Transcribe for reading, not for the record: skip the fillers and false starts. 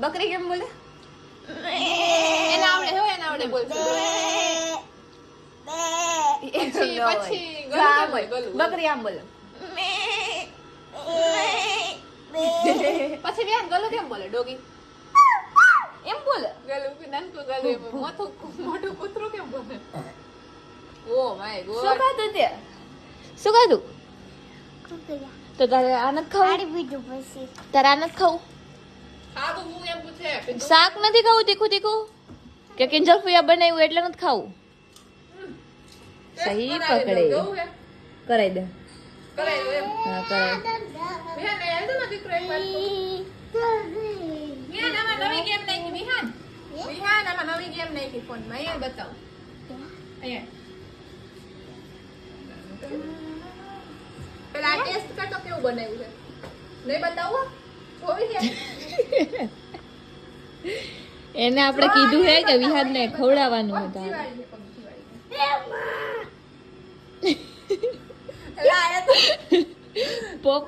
બકરી કેમ બોલે? એને આવડે બોલશે. પછી બકરી આમ બોલે. પછી બેન ગલું કેમ બોલે? ડોગી એમ બોલે. ગલું નાનકું ગલું એમ મોટું કૂતરું કેમ બોલે? ઓ માય શું ગોડ. ખાધું તે? શું ખાધું? તો તારે આ નથી ખાવું? તારે આ નથી ખાવું? ખાધું હું એમ પૂછે. શાક નથી ખાવું તીખું તીખું? કે કિંજલ ફુયા બનાવ્યું એટલે નથી ખાવું? સહી પકડે. કરાઈ દે. કરાય એમ. હા કરાઈ. વિહાન એ તો નથી દીકરો એક વાર. વિહાન આમાં નવી ગેમ નાખી વિહાન. વિહાન આમાં નવી ગેમ નાખી ફોનમાં. અહીંયા બતાવ. અહીંયા. પેલા આ ટેસ્ટ કરતો કેવું બનાવ્યું છે? નહીં બતાવો? જોઈ છે? એને આપણે કીધું હે કે વિહાનને ખવડાવવાનું હતું. એલા આ તો